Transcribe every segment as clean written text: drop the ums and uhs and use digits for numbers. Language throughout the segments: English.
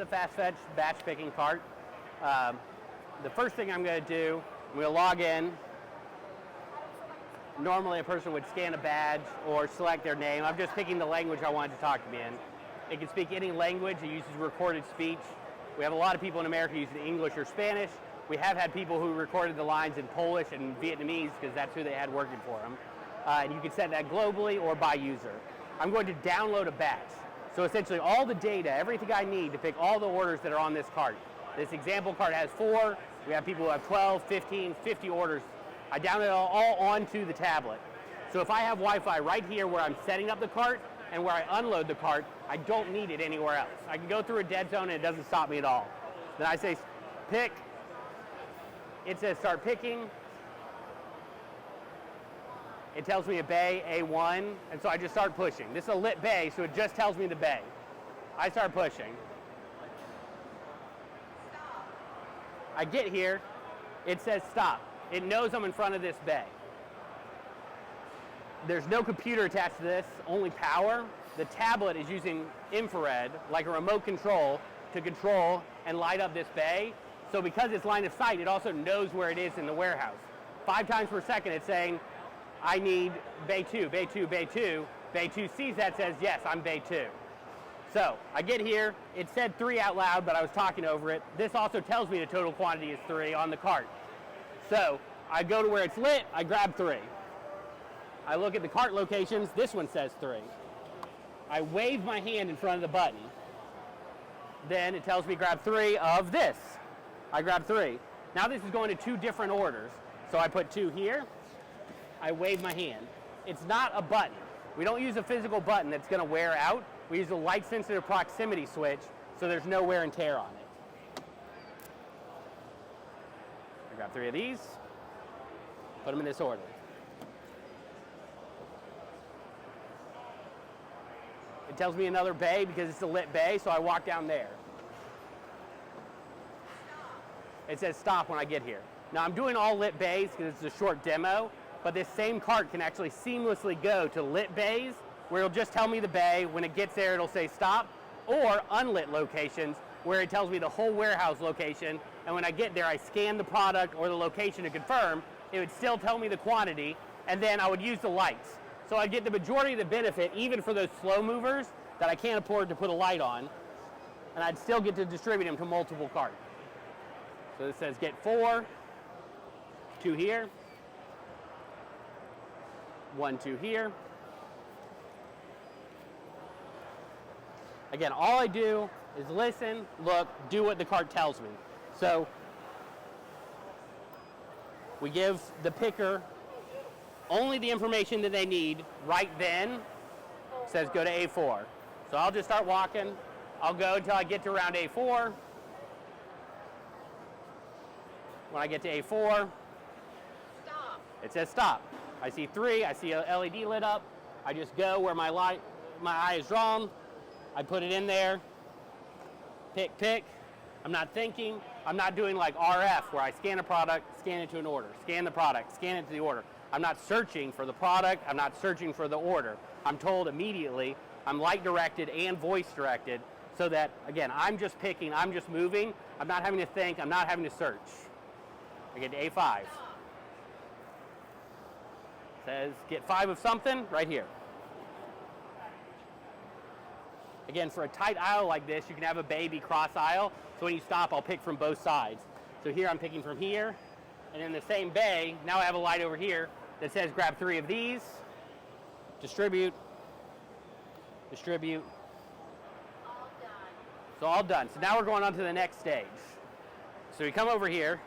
the FastFetch batch picking cart. The first thing I'm going to do, I'm going to log in. Normally a person would scan a badge or select their name. I'm just picking the language I wanted to talk to me in. It can speak any language. It uses recorded speech. We have a lot of people in America using English or Spanish. We have had people who recorded the lines in Polish and Vietnamese because that's who they had working for them. And you can set that globally or by user. I'm going to download a batch. So essentially all the data, everything I need to pick all the orders that are on this cart. This example cart has 4. We have people who have 12, 15, 50 orders. I download it all onto the tablet. So if I have Wi-Fi right here where I'm setting up the cart and where I unload the cart, I don't need it anywhere else. I can go through a dead zone and it doesn't stop me at all. Then I say pick. It says start picking. It tells me a bay, A1, and so I just start pushing. This is a lit bay, so it just tells me the bay. I start pushing. I get here, it says stop. It knows I'm in front of this bay. There's no computer attached to this, only power. The tablet is using infrared, like a remote control, to control and light up this bay. So because it's line of sight, it also knows where it is in the warehouse. 5 times per second it's saying, I need bay 2, bay 2, bay 2. Bay 2 sees that, says, yes, I'm bay 2. So I get here, it said 3 out loud, but I was talking over it. This also tells me the total quantity is 3 on the cart. So I go to where it's lit, I grab 3. I look at the cart locations, this one says 3. I wave my hand in front of the button. Then it tells me grab 3 of this. I grab 3. Now this is going to 2 different orders. So I put 2 here, I wave my hand. It's not a button. We don't use a physical button that's going to wear out. We use a light-sensitive proximity switch, so there's no wear and tear on it. I grab 3 of these, put them in this order. It tells me another bay because it's a lit bay, so I walk down there. It says stop when I get here. Now I'm doing all lit bays because it's a short demo, but this same cart can actually seamlessly go to lit bays where it'll just tell me the bay. When it gets there, it'll say stop, or unlit locations where it tells me the whole warehouse location, and when I get there, I scan the product or the location to confirm. It would still tell me the quantity, and then I would use the lights. So I'd get the majority of the benefit, even for those slow movers that I can't afford to put a light on, and I'd still get to distribute them to multiple carts. So it says get 4, 2 here, 1, 2 here. Again, all I do is listen, look, do what the cart tells me. So we give the picker only the information that they need right then. It says go to A4. So I'll just start walking. I'll go until I get to around A4. When I get to A4, stop. It says stop. I see 3, I see a LED lit up. I just go where my eye is drawn. I put it in there, pick. I'm not thinking. I'm not doing like RF where I scan a product, scan it to an order, scan the product, scan it to the order. I'm not searching for the product. I'm not searching for the order. I'm told immediately. I'm light directed and voice directed so that, again, I'm just picking, I'm just moving. I'm not having to think. I'm not having to search. I get to A5. It says get 5 of something right here. Again, for a tight aisle like this, you can have a baby cross aisle. So when you stop, I'll pick from both sides. So here I'm picking from here. And in the same bay, now I have a light over here that says grab 3 of these, distribute. All done. So all done. So now we're going on to the next stage. So we come over here.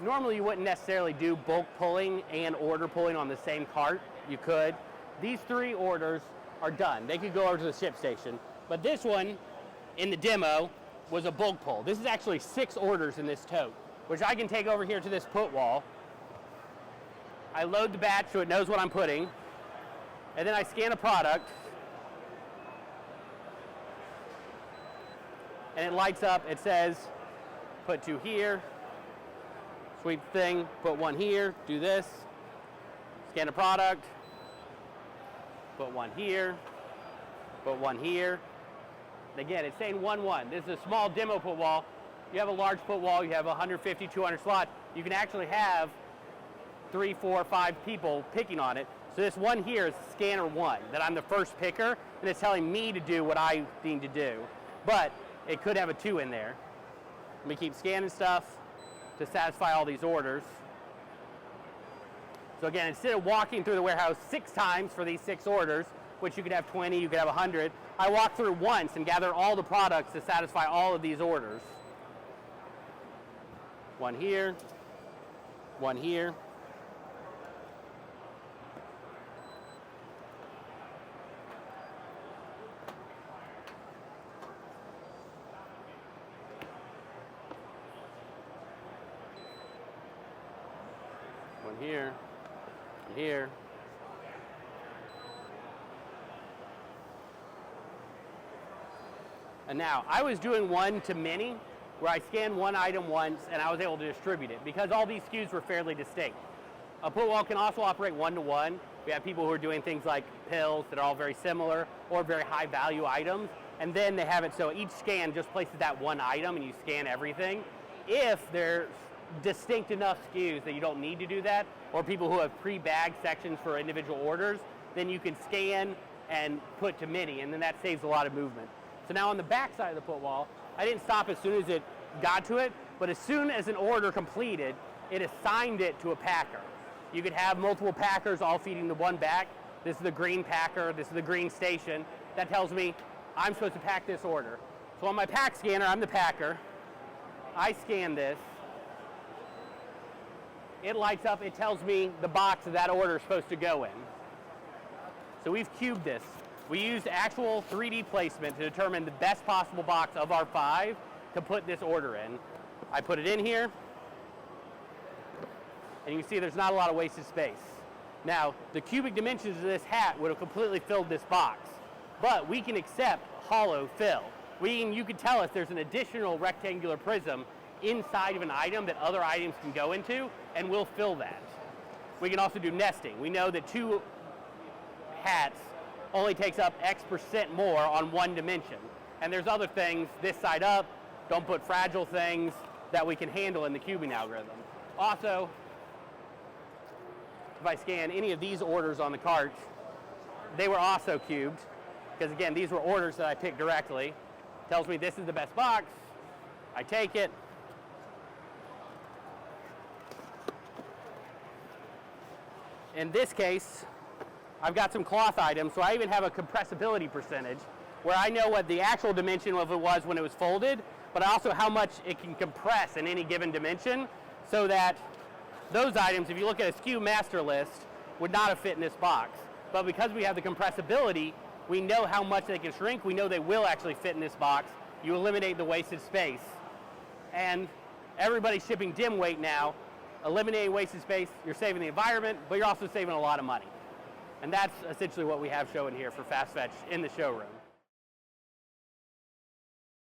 Normally you wouldn't necessarily do bulk pulling and order pulling on the same cart. You could. These 3 orders are done. They could go over to the ship station. But this one, in the demo, was a bulk pull. This is actually 6 orders in this tote, which I can take over here to this put wall. I load the batch so it knows what I'm putting. And then I scan a product. And it lights up. It says, put 2 here. Sweep thing, put 1 here, do this. Scan a product. Put 1 here. Put one here. Again, it's saying 1-1. This is a small demo put wall. You have a large put wall, you have 150, 200 slots. You can actually have 3, 4, 5 people picking on it. So this one here is scanner 1, that I'm the first picker, and it's telling me to do what I need to do. But it could have a 2 in there. Let me keep scanning stuff to satisfy all these orders. So again, instead of walking through the warehouse 6 times for these 6 orders, which you could have 20, you could have 100, I walk through once and gather all the products to satisfy all of these orders. One here, one here. One here, one here. And now, I was doing one to many, where I scanned one item once and I was able to distribute it because all these SKUs were fairly distinct. A put wall can also operate 1-to-1. We have people who are doing things like pills that are all very similar or very high value items, and then they have it so each scan just places that one item and you scan everything. If there's distinct enough SKUs that you don't need to do that, or people who have pre-bagged sections for individual orders, then you can scan and put to many, and then that saves a lot of movement. So now on the back side of the put wall, I didn't stop as soon as it got to it, but as soon as an order completed, it assigned it to a packer. You could have multiple packers all feeding the one back. This is the green packer, this is the green station. That tells me I'm supposed to pack this order. So on my pack scanner, I'm the packer. I scan this. It lights up, it tells me the box that order is supposed to go in. So we've cubed this. We used actual 3D placement to determine the best possible box of our 5 to put this order in. I put it in here, and you can see there's not a lot of wasted space. Now, the cubic dimensions of this hat would have completely filled this box, but we can accept hollow fill. You can tell us there's an additional rectangular prism inside of an item that other items can go into, and we'll fill that. We can also do nesting. We know that 2 hats only takes up X% more on one dimension. And there's other things, this side up, don't put fragile things, that we can handle in the cubing algorithm. Also, if I scan any of these orders on the cart, they were also cubed, because again, these were orders that I picked directly. Tells me this is the best box, I take it. In this case, I've got some cloth items, so I even have a compressibility percentage where I know what the actual dimension of it was when it was folded, but also how much it can compress in any given dimension, so that those items, if you look at a SKU master list, would not have fit in this box. But because we have the compressibility, we know how much they can shrink, we know they will actually fit in this box. You eliminate the wasted space. And everybody's shipping dim weight now. Eliminating wasted space, you're saving the environment, but you're also saving a lot of money. And that's essentially what we have showing here for FastFetch in the showroom.